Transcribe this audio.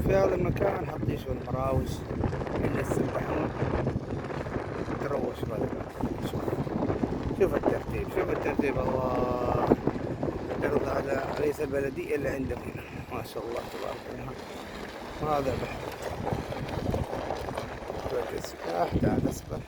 في هذا المكان حطيشوا المراوس اللي يسبحون تروش بهذا المكان. شوف الترتيب، شوف الترتيب، الله. الأرض هذا رئيس البلدية اللي عندهم هنا، ما شاء الله تبارك الله. وهذا بحر السباح، تعال اسبح.